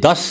10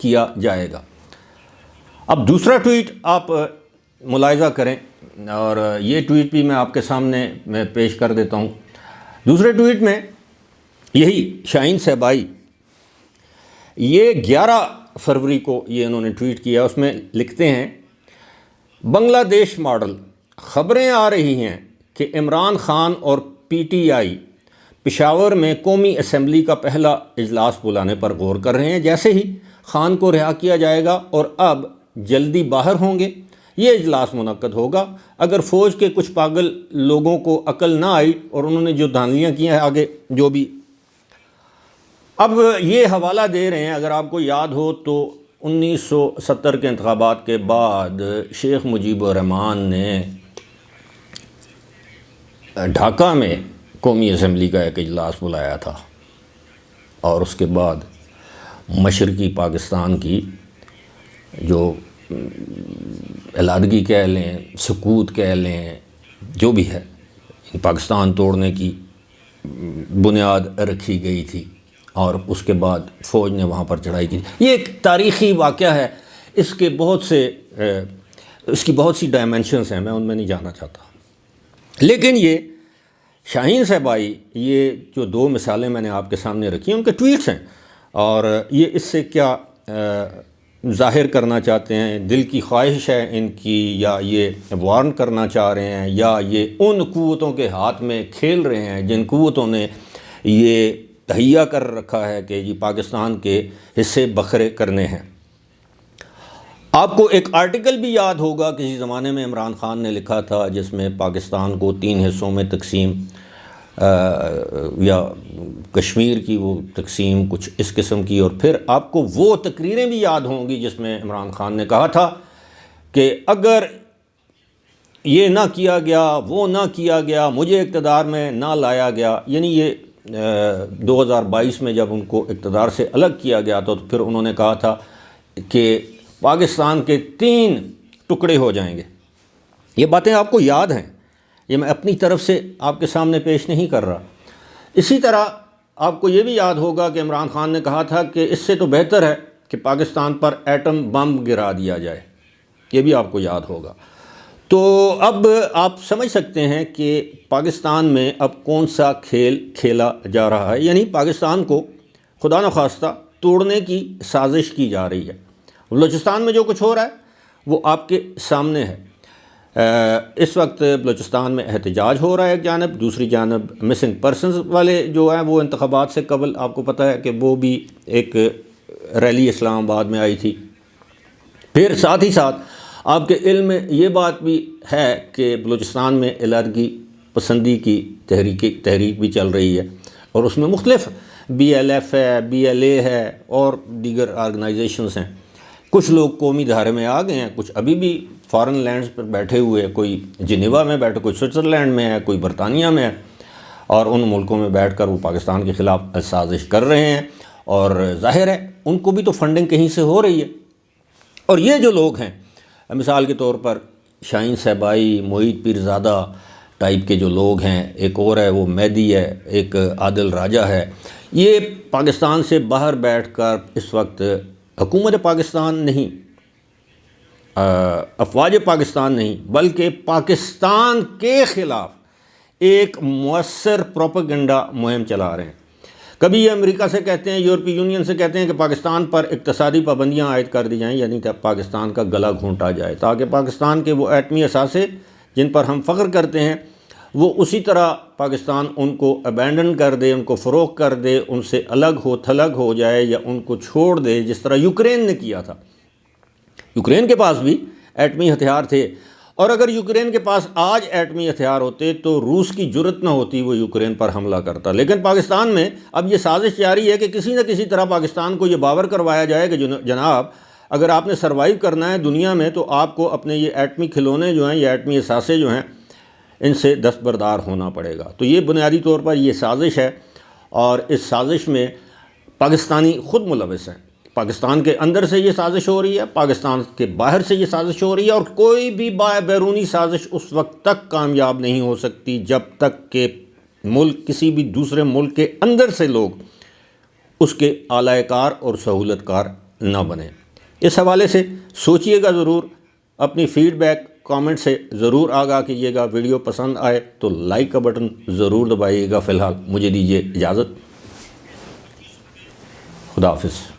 کیا جائے گا۔ اب دوسرا ٹویٹ آپ ملاحظہ کریں، اور یہ ٹویٹ بھی میں آپ کے سامنے میں پیش کر دیتا ہوں۔ دوسرے ٹویٹ میں یہی شاہین صاحبائی، یہ 11 فروری کو یہ انہوں نے ٹویٹ کیا، اس میں لکھتے ہیں: بنگلہ دیش ماڈل، خبریں آ رہی ہیں کہ عمران خان اور پی ٹی آئی پشاور میں قومی اسمبلی کا پہلا اجلاس بلانے پر غور کر رہے ہیں۔ جیسے ہی خان کو رہا کیا جائے گا اور اب جلدی باہر ہوں گے، یہ اجلاس منعقد ہوگا۔ اگر فوج کے کچھ پاگل لوگوں کو عقل نہ آئی اور انہوں نے جو دھاندلیاں کی ہیں آگے جو بھی، اب یہ حوالہ دے رہے ہیں، اگر آپ کو یاد ہو تو 1970 کے انتخابات کے بعد شیخ مجیب الرحمان نے ڈھاکہ میں قومی اسمبلی کا ایک اجلاس بلایا تھا، اور اس کے بعد مشرقی پاکستان کی جو علیحدگی کہہ لیں، سکوت کہہ لیں، جو بھی ہے، پاکستان توڑنے کی بنیاد رکھی گئی تھی، اور اس کے بعد فوج نے وہاں پر چڑھائی کی۔ یہ ایک تاریخی واقعہ ہے، اس کی بہت سی ڈائمنشنز ہیں، میں ان میں نہیں جانا چاہتا۔ لیکن یہ شاہین صاحبائی، یہ جو 2 مثالیں میں نے آپ کے سامنے رکھی ہیں، ان کے ٹویٹس ہیں، اور یہ اس سے کیا ظاہر کرنا چاہتے ہیں، دل کی خواہش ہے ان کی، یا یہ وارن کرنا چاہ رہے ہیں، یا یہ ان قوتوں کے ہاتھ میں کھیل رہے ہیں جن قوتوں نے یہ تہیہ کر رکھا ہے کہ یہ پاکستان کے حصے بکھرے کرنے ہیں۔ آپ کو ایک آرٹیکل بھی یاد ہوگا، کسی زمانے میں عمران خان نے لکھا تھا، جس میں پاکستان کو 3 حصوں میں تقسیم، یا کشمیر کی وہ تقسیم کچھ اس قسم کی، اور پھر آپ کو وہ تقریریں بھی یاد ہوں گی جس میں عمران خان نے کہا تھا کہ اگر یہ نہ کیا گیا، وہ نہ کیا گیا، مجھے اقتدار میں نہ لایا گیا، یعنی یہ 2022 میں جب ان کو اقتدار سے الگ کیا گیا تو پھر انہوں نے کہا تھا کہ پاکستان کے 3 ٹکڑے ہو جائیں گے۔ یہ باتیں آپ کو یاد ہیں، یہ میں اپنی طرف سے آپ کے سامنے پیش نہیں کر رہا۔ اسی طرح آپ کو یہ بھی یاد ہوگا کہ عمران خان نے کہا تھا کہ اس سے تو بہتر ہے کہ پاکستان پر ایٹم بم گرا دیا جائے، یہ بھی آپ کو یاد ہوگا۔ تو اب آپ سمجھ سکتے ہیں کہ پاکستان میں اب کون سا کھیل کھیلا جا رہا ہے، یعنی پاکستان کو خدا نخواستہ توڑنے کی سازش کی جا رہی ہے۔ بلوچستان میں جو کچھ ہو رہا ہے وہ آپ کے سامنے ہے۔ اس وقت بلوچستان میں احتجاج ہو رہا ہے ایک جانب، دوسری جانب مسنگ پرسنز والے جو ہیں وہ انتخابات سے قبل آپ کو پتہ ہے کہ وہ بھی ایک ریلی اسلام آباد میں آئی تھی۔ پھر ساتھ ہی ساتھ آپ کے علم میں یہ بات بھی ہے کہ بلوچستان میں علیحدگی پسندی کی تحریک بھی چل رہی ہے، اور اس میں مختلف BLF ہے، BLA ہے، اور دیگر آرگنائزیشنز ہیں۔ کچھ لوگ قومی دھارے میں آ گئے ہیں، کچھ ابھی بھی فارن لینڈز پر بیٹھے ہوئے، کوئی جنیوا میں بیٹھے، کوئی سوئٹزرلینڈ میں ہے، کوئی برطانیہ میں ہے، اور ان ملکوں میں بیٹھ کر وہ پاکستان کے خلاف سازش کر رہے ہیں، اور ظاہر ہے ان کو بھی تو فنڈنگ کہیں سے ہو رہی ہے۔ اور یہ جو لوگ ہیں، مثال کے طور پر شاہین صاحبائی، محیط پیرزادہ ٹائپ کے جو لوگ ہیں، ایک اور ہے وہ مہدی ہے، ایک عادل راجہ ہے، یہ پاکستان سے باہر بیٹھ کر اس وقت حکومت پاکستان نہیں، افواج پاکستان نہیں، بلکہ پاکستان کے خلاف ایک مؤثر پروپیگنڈا مہم چلا رہے ہیں۔ کبھی یہ امریکہ سے کہتے ہیں، یورپی یونین سے کہتے ہیں کہ پاکستان پر اقتصادی پابندیاں عائد کر دی جائیں، یعنی پاکستان کا گلا گھونٹا جائے، تاکہ پاکستان کے وہ ایٹمی اثاثے جن پر ہم فخر کرتے ہیں وہ اسی طرح پاکستان ان کو ابینڈن کر دے، ان کو فروخت کر دے، ان سے الگ ہو تھلگ ہو جائے، یا ان کو چھوڑ دے، جس طرح یوکرین نے کیا تھا۔ یوکرین کے پاس بھی ایٹمی ہتھیار تھے، اور اگر یوکرین کے پاس آج ایٹمی ہتھیار ہوتے تو روس کی جرت نہ ہوتی وہ یوکرین پر حملہ کرتا۔ لیکن پاکستان میں اب یہ سازش جاری ہے کہ کسی نہ کسی طرح پاکستان کو یہ باور کروایا جائے کہ جناب اگر آپ نے سروائیو کرنا ہے دنیا میں تو آپ کو اپنے یہ ایٹمی کھلونے جو ہیں، یہ ایٹمی اثاثے جو ہیں، ان سے دستبردار ہونا پڑے گا۔ تو یہ بنیادی طور پر یہ سازش ہے، اور اس سازش میں پاکستانی خود ملوث ہیں۔ پاکستان کے اندر سے یہ سازش ہو رہی ہے، پاکستان کے باہر سے یہ سازش ہو رہی ہے، اور کوئی بھی بیرونی سازش اس وقت تک کامیاب نہیں ہو سکتی جب تک کہ ملک، کسی بھی دوسرے ملک کے اندر سے لوگ اس کے اعلی کار اور سہولت کار نہ بنے۔ اس حوالے سے سوچئے گا ضرور، اپنی فیڈ بیک کامنٹ سے ضرور آگاہ کیجیے گا۔ ویڈیو پسند آئے تو لائک کا بٹن ضرور دبائیے گا۔ فی الحال مجھے دیجیے اجازت، خدا حافظ۔